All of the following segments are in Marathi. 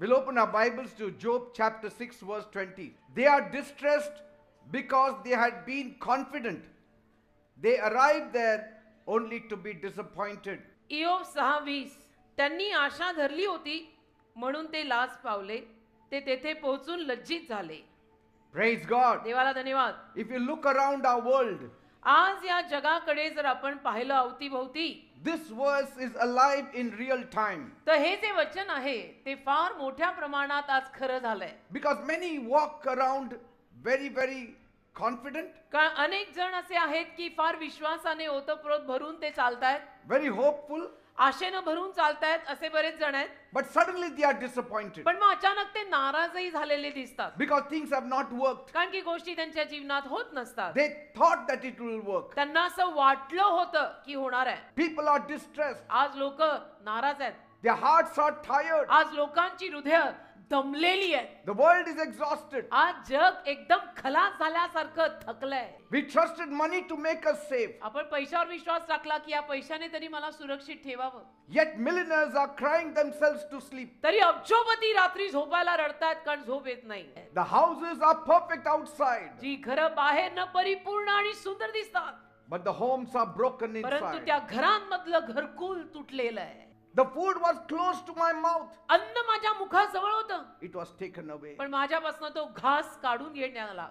We'll open our Bibles to Job chapter 6 verse 20. They are distressed because they had been confident. They arrived there only to be disappointed. इयोब 6:20 त्यांनी आशा धरली होती म्हणून ते लाज पावले, ते तेथे पोहोचून लज्जित झाले. Praise God. देवाला धन्यवाद. If you look around our world, आज या जगाकडे जर आपण पाहिलं अवतीभोवती, this verse is alive in real time. तर हे जे वचन आहे ते फार मोठ्या प्रमाणात आज खरं झालंय. Because many walk around very confident, कारण अनेक जण असे आहेत की फार विश्वासाने ओतप्रोत भरून ते चालतायत, very hopeful, आशेनं भरून चालतायत, असे बरेच जण आहेत. but suddenly they are disappointed. पण मग अचानक ते नाराजही झालेले दिसतात, Because things have not worked. कारण की गोष्टी त्यांच्या जीवनात होत नसतात. They thought that it will work. त्यांना असं वाटलं होतं की होणार आहे. People are distressed. आज लोक नाराज आहेत. Their hearts are tired. आज लोकांची हृदय दमलेली आहेत. The world is exhausted. आज जग एकदम खलास झाल्यासारखं थकलंय. We trusted money to make us safe. आपण पैशावर विश्वास टाकला की या पैशाने तरी मला सुरक्षित ठेवावं. Yet millionaires are crying themselves to sleep. तरी अब्जोपती रात्री झोपायला रडतात कारण झोप येत नाही. The houses are perfect outside, जी घरं बाहेर न परिपूर्ण आणि सुंदर दिसतात, but the homes are broken परंतु inside. त्या घरांमधलं घरकुल तुटलेलं आहे. The food was close to my mouth. अन्न माझ्या मुखाजवळ होतं, It was taken away. पण माझ्यापासून तो घास काढून घेण्यात आला.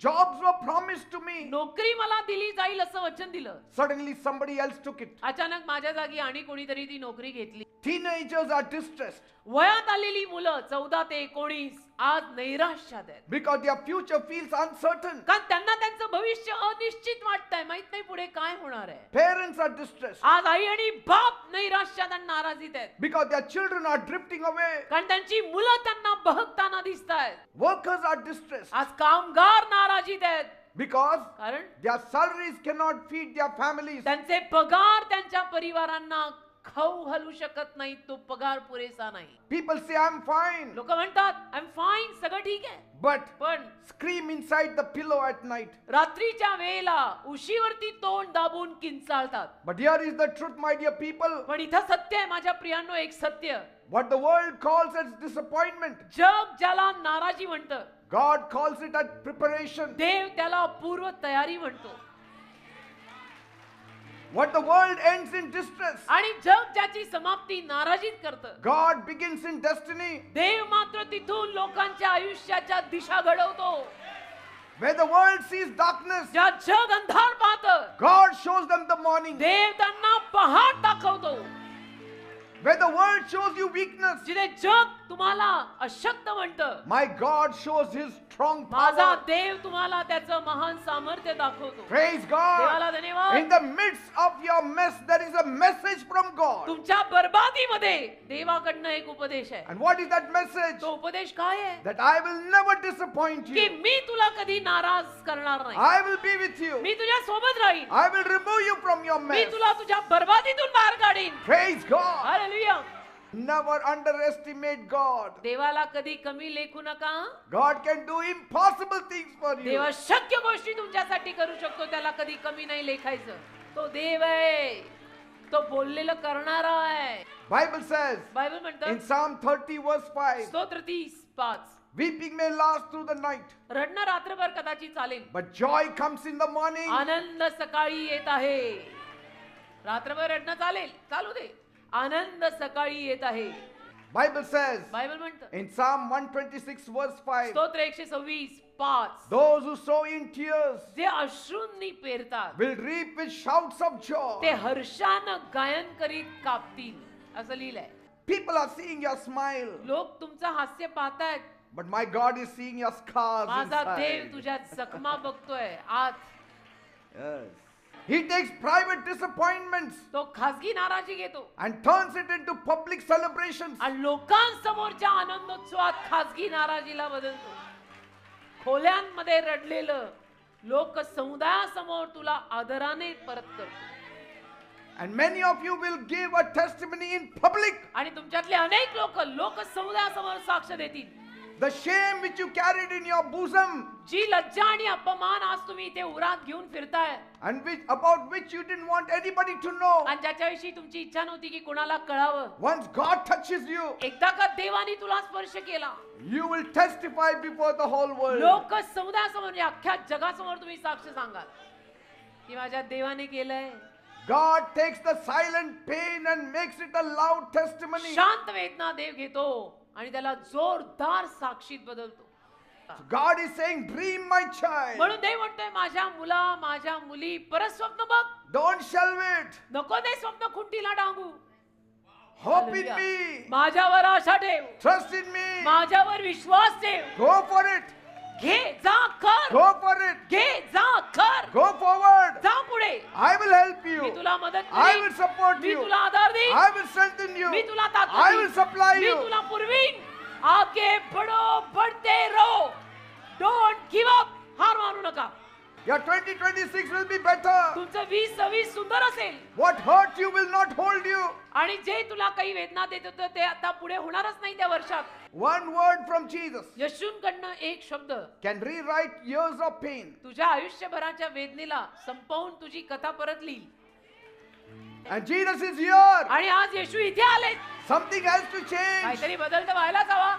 Jobs were promised to me. नोकरी मला दिली जाईल असं वचन दिलं. Suddenly somebody else took it. अचानक माझ्या जागी आणि कोणीतरी ती नोकरी घेतली. Teenagers are distressed वयात आलेली मुलं 14 ते 19 आज नैराश्यात आहेत, because their future feels uncertain. कारण त्यांना त्यांचं भविष्य अनिश्चित वाटतंय, माहित नाही पुढे काय होणार आहे. Parents are distressed आज आई आणि बाप नैराश्यात आणि नाराजीत आहेत, because their children are drifting away. कारण त्यांची मुलं त्यांना बहकताना दिसतायत. Workers are distressed आज कामगार नाराजीत आहेत, because कारण their salaries cannot feed their families. त्यांचे पगार त्यांच्या परिवारांना खाऊ घालू शकत नाही, तो पगार पुरेसा नाही. People say, I'm fine, लोक म्हणतात आय एम फाईन, सगळं ठीक आहे, but पण scream inside the pillow at night. रात्रीच्या वेळेला उशीवरती तोंड दाबून किंचाळतात. But here is the truth, my dear people. पण इथं सत्य आहे माझ्या प्रियांनो, एक सत्य. What the world calls as disappointment, जग ज्याला नाराजी म्हणतं, God calls it as preparation. देव त्याला पूर्व तयारी म्हणतो. What the world ends in distress, आणि जग ज्याची समाप्ती नाराजीत करतं, God begins in destiny. देव मात्र तिथून लोकांच्या आयुष्याच्या दिशा घडवतो. Where the world sees darkness, ज्या जग अंधार पाहतं, God shows them the morning. देव त्यांना पहाट दाखवतो. Where the world shows you weakness, जिथे जग तुम्हाला अशक्त म्हणतं, my God shows his strong माझा power. देव तुम्हाला त्याचं महान सामर्थ्य दाखवतो. Praise God. देवाला धन्यवाद. In the midst of your mess, there is a message from God. तुमच्या बर्बादीमध्ये देवाकडनं एक उपदेश आहे. And what is that message? तो उपदेश काय आहे? That I will never disappoint की you. मी तुला कधी नाराज करणार नाही, I will be with you. मी तुझ्या सोबत राहीन, I will remove you from your me mess. तुला तुझ्या बर्बादीतून बाहेर काढीन. Praise God. Hallelujah. Never underestimate God. देवाला कधी कमी लेखू नका. God can do impossible things for you. देव शक्य गोष्टी तुमच्यासाठी करू शकतो, त्याला कधी कमी नाही लेखायचं. तो देव आहे, तो बोललेलं करणारा आहे. Bible says बायबल in म्हणतं Psalm 30 verse 5, स्तोत्र 30:5, weeping may last through the night, रडणं रात्रभर कदाचित चालेल, but joy comes in the morning. आनंद सकाळी येत आहे. रात्रभर रडणं चालेल, चालू दे, आनंद सकाळी येत आहे. Bible says बायबल म्हणतं in Psalm 126 verse 5, स्तोत्र 126:5, those who sow in tears जे अश्रूंनी पेरतात will reap with shouts of joy. ते हर्षानं गायन करीत कापतील, असं लिहिलंय. People are seeing your smile, लोक तुमचं हास्य पाहतायत, but my God is seeing your scars माझा देव inside. तुझ्या जखमा बघतोय आत. Yes. He takes private disappointments तो खासगी नाराजी घेतो and turns it into public celebrations. आणि लोकांसमोरच्या आनंदोत्सवात खासगी नाराजीला बदलतो. खोल्यांमध्ये रडलेलं लोक समुदायासमोर तुला आदराने परत करतो. And many of you will give a testimony in public आणि तुमच्यातले अनेक लोक समुदायासमोर साक्ष देतील. The shame which you carried in your bosom जी लज्जा आणि अपमान आज तुम्ही इथे उरात घेऊन फिरताय and about which you didn't want anybody to know. आणि ज्याच्याविषयी तुमची इच्छा नव्हती की कुणाला कळावं, Once God touches you, एकदा का देवाने तुला स्पर्श केला, you will testify before the whole world. लोक समुदायासमोर म्हणजे अख्ख्या जगासमोर तुम्ही साक्ष सांगाल की माझ्या देवाने केलंय. God takes the silent pain and makes it a loud testimony. शांत वेदना देव घेतो आणि त्याला जोरदार साक्षीत बदलतो. God is saying, dream my child. म्हणून देव म्हणतोय माझ्या मुला माझ्या मुली परत स्वप्न बघ, Don't shelve it. नको ते स्वप्न खुंटीला टांगू. Hope in hallelujah. me. माझ्यावर आशा ठेव, Trust in me. माझ्यावर विश्वास ठेव. Go for it. घे जा कर, Go for it. घे जा कर, Go forward. जा पुढे. I will help me you. तुला मदत I will करीन, support मी you. तुला आधार देईन, I will strengthen you. मी तुला ताकद I will देईन, supply मी you. तुला पुरवीन. आगे बढ़ो, बढ़ते रहो. डोंट गिव अप, हार मानू नका. Your 2026 will be better. तुमचं 2026 सुंदर असेल. What hurt you will not hold you. आणि जे तुला काही वेदना देत होतं ते आता पुढे होणारच नाही त्या वर्षात. One word from Jesus येशूंकडनं एक शब्द can rewrite years of pain. तुझ्या आयुष्यभराच्या वेदनेला संपवून तुझी कथा परत लिहिल. And Jesus is here. आणि आज येशू इथे आले. Something has to change. काहीतरी बदल तर व्हायलाच हवा.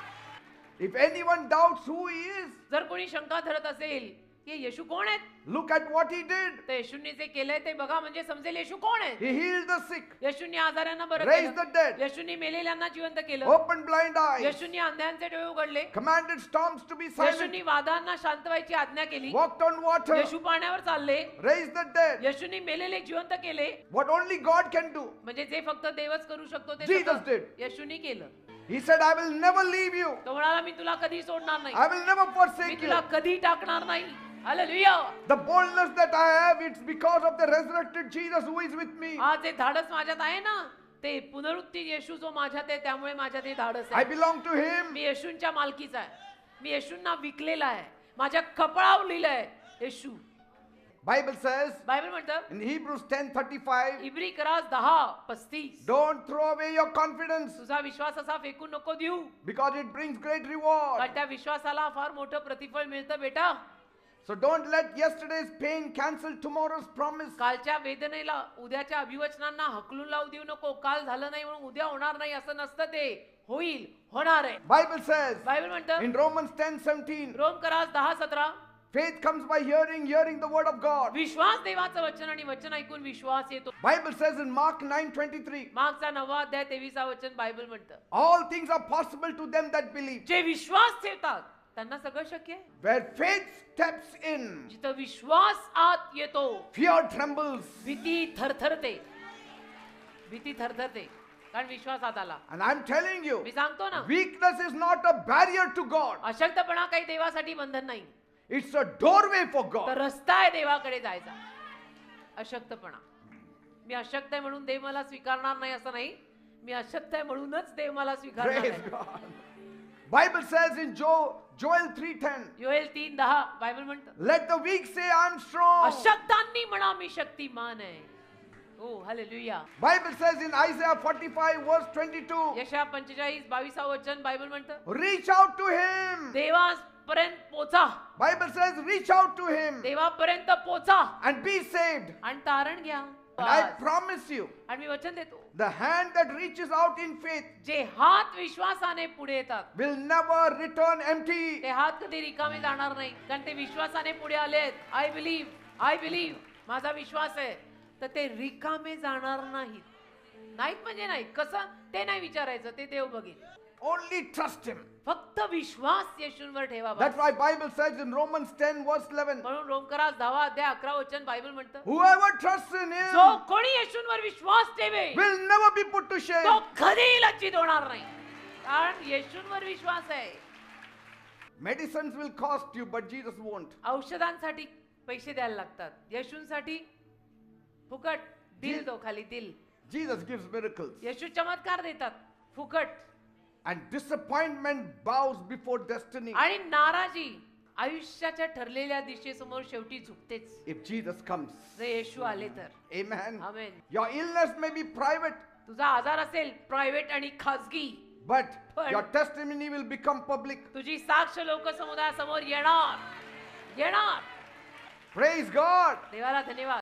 If anyone doubts who he is, जर कोणी शंका धरत असेल की येशू कोण आहेत, look at what he did. तर येशूंनी जे केलंय ते बघा, म्हणजे समजेल येशू कोण आहे. He healed the sick, येशूंनी आजारांना बरं raised the केलं, dead, येशूंनी मेलेल्यांना जिवंत केलं, opened blind eyes, येशूंनी अंध्यांचे डोळे उघडले, commanded storms to be silent, येशूंनी वादांना शांत व्हायची आज्ञा केली, walked on water, येशू पाण्यावर चालले, raised the dead. येशूंनी मेलेले जिवंत केले. What only God can do. म्हणजे जे फक्त देवच करू शकतो ते Jesus सगळं did. येशूंनी केलं. He said, I will never leave you. तो म्हणाला मी तुला कधी सोडणार नाही, I will never me forsake you. तुला कधी टाकणार नाही. Hallelujah. The boldness that I have, it's because of the resurrected Jesus who is with me. आज जे धाडस माझ्यात आहे ना, ते पुनरुत्थित येशू जो माझ्यात आहे त्यामुळे माझ्यात हे धाडस I आहे. belong to him. मी येशूंच्या मालकीचा आहे, मी येशूंना विकलेला आहे, माझ्या कपडावर लिहिलंय येशू. Bible says बायबल म्हणतं in Hebrews 10:35, इब्री करास 10:35, don't throw away your confidence तुझा विश्वास असा फेकून नको देऊ, because it brings great reward. कारण त्या विश्वासाला फार मोठं प्रतिफळ मिळतं बेटा. So don't let yesterday's pain cancel tomorrow's promise. कालच्या वेदनेला उद्याच्या अभिवचनांना हकलून लावू देऊ नको. काल झालं नाही म्हणून उद्या होणार नाही असं नसतं, ते होईल, होणार आहे. Bible says बायबल म्हणतं in Romans 10:17, रोम करास 10:17, faith comes by hearing the word of God. विश्वास देवाचं वचन आणि वचन ऐकून विश्वास येतो. Bible says in Mark 9:23, मागचा 9 अध्याय 23 वचन बायबल म्हणतं all things are possible to them that believe. जे विश्वास ठेवतात त्यांना सगळं शक्य आहे. Where faith steps in, जिथं विश्वास आत येतो fear trembles. भीती थरथरते, भीती थरथरते, कारण विश्वास आत आला. And I'm telling you, मी सांगतो ना, weakness is not a barrier to God. अशक्तपणा काही देवासाठी बंधन नाही, It's a doorway for तर God. रस्ता आहे देवाकडे जायचा. अशक्तपणा, मी अशक्त आहे म्हणून देव मला स्वीकारणार नाही असं नाही, मी अशक्त आहे म्हणूनच देव मला स्वीकारणार Praise नाही. God. Bible says in Joel 3:10, योएल 3:10 बायबल म्हणतं let the weak say I'm strong. अशक्तांनी म्हणा मी शक्तिमान आहे. ओ hallelujah. Bible says in Isaiah 45:22, यशया 45:22 वचन बायबल म्हणतं reach out to him. देवापर्यंत पोचा, Bible says reach out to him देवापर्यंत पोचा and be saved. आणि तारण घ्या. And I promise you, आणि मी वचन देतो, the hand that reaches out in faith जे हात विश्वासाने पुढे येतात will never return empty. ते हात कधी रिकामे जाणार नाही, कारण ते विश्वासाने पुढे आलेत. आय बिलीव्ह, माझा विश्वास आहे, तर ते रिकामे जाणार नाहीत. नाहीत म्हणजे नाही, कसं ते नाही विचारायचं, ते देव बघेल. Only trust him. फक्त विश्वास येशूंवर ठेवा. That's why Bible says in Romans 10:11, म्हणून रोमकरास 10 अध्याय 11 वचन बायबल म्हणतं whoever trusts in जो him कोणी येशूंवर विश्वास ठेवे will never be put to तो shame. कधी लज्जित होणार नाही, कारण येशूंवर विश्वास आहे. Medicines will cost you, but Jesus won't. औषधांसाठी पैसे द्यायला लागतात, येशूंसाठी फुकट. दिल दो, खाली दिल. Jesus gives miracles. येशू चमत्कार देतात फुकट. And disappointment bows before destiny आणि नाराजी आयुष्याच्या ठरलेल्या दिशेसमोर शेवटी झुकतेच, if Jesus comes. जर येशू आले तर. Amen. Amen. Your illness may be private, तुझा आजार असेल प्रायव्हेट आणि खाजगी, but But- your testimony will become public. तुझी साक्ष लोक समुदायासमोर येणार. Praise God. देवाला धन्यवाद.